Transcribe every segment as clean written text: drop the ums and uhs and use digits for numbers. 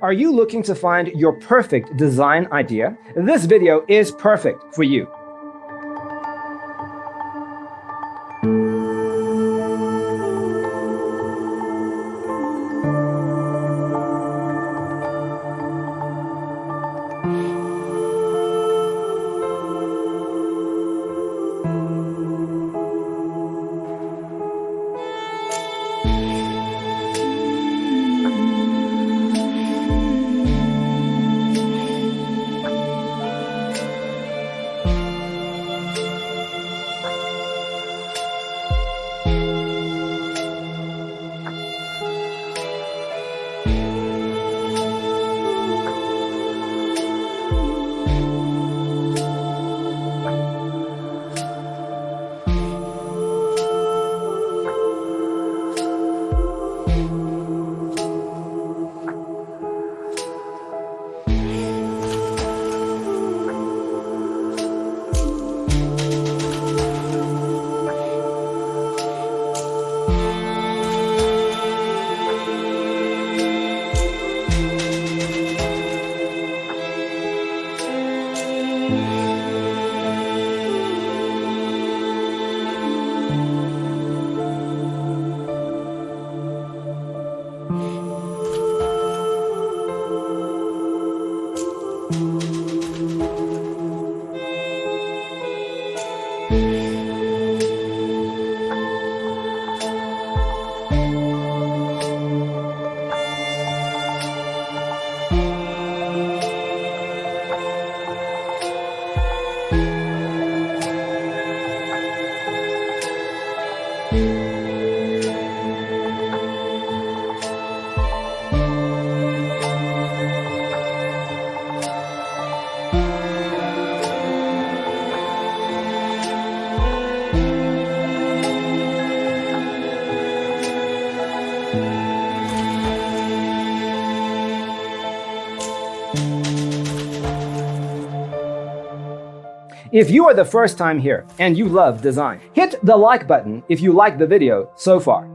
Are you looking to find your perfect design idea? This video is perfect for you. If you are the first time here and you love design, hit the like button if you like the video so far.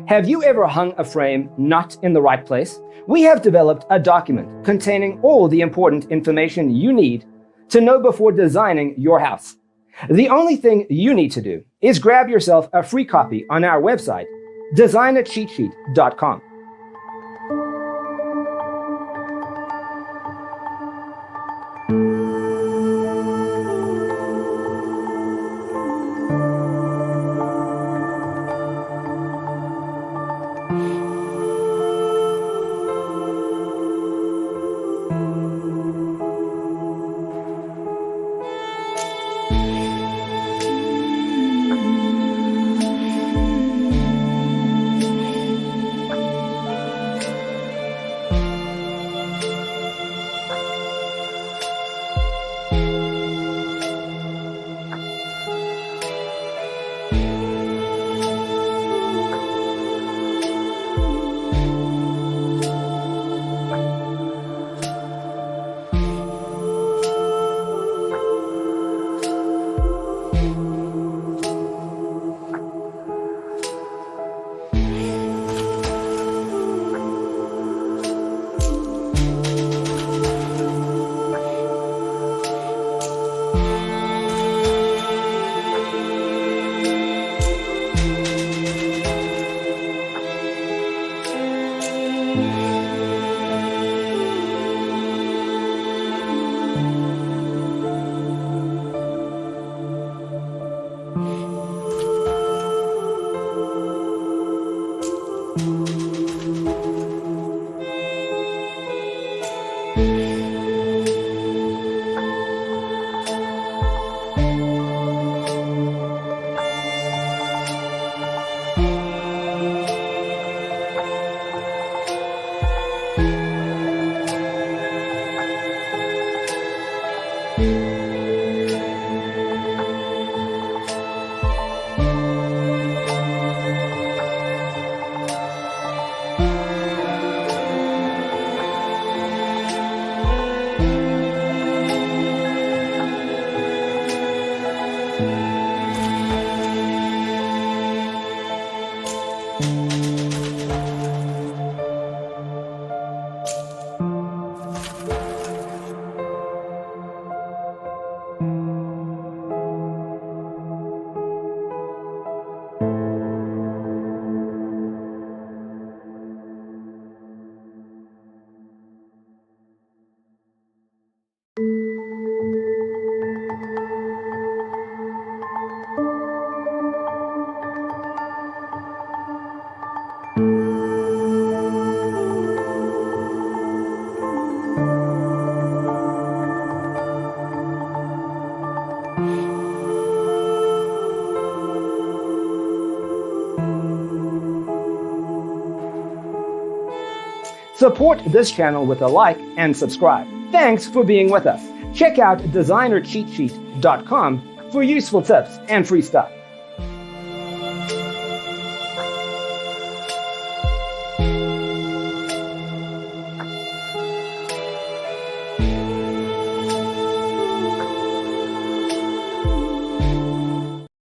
Have you ever hung a frame not in the right place? We have developed a document containing all the important information you need to know before designing your house. The only thing you need to do is grab yourself a free copy on our website, designercheatsheet.com. Support this channel with a like and subscribe. Thanks for being with us. Check out designercheatsheet.com for useful tips and free stuff.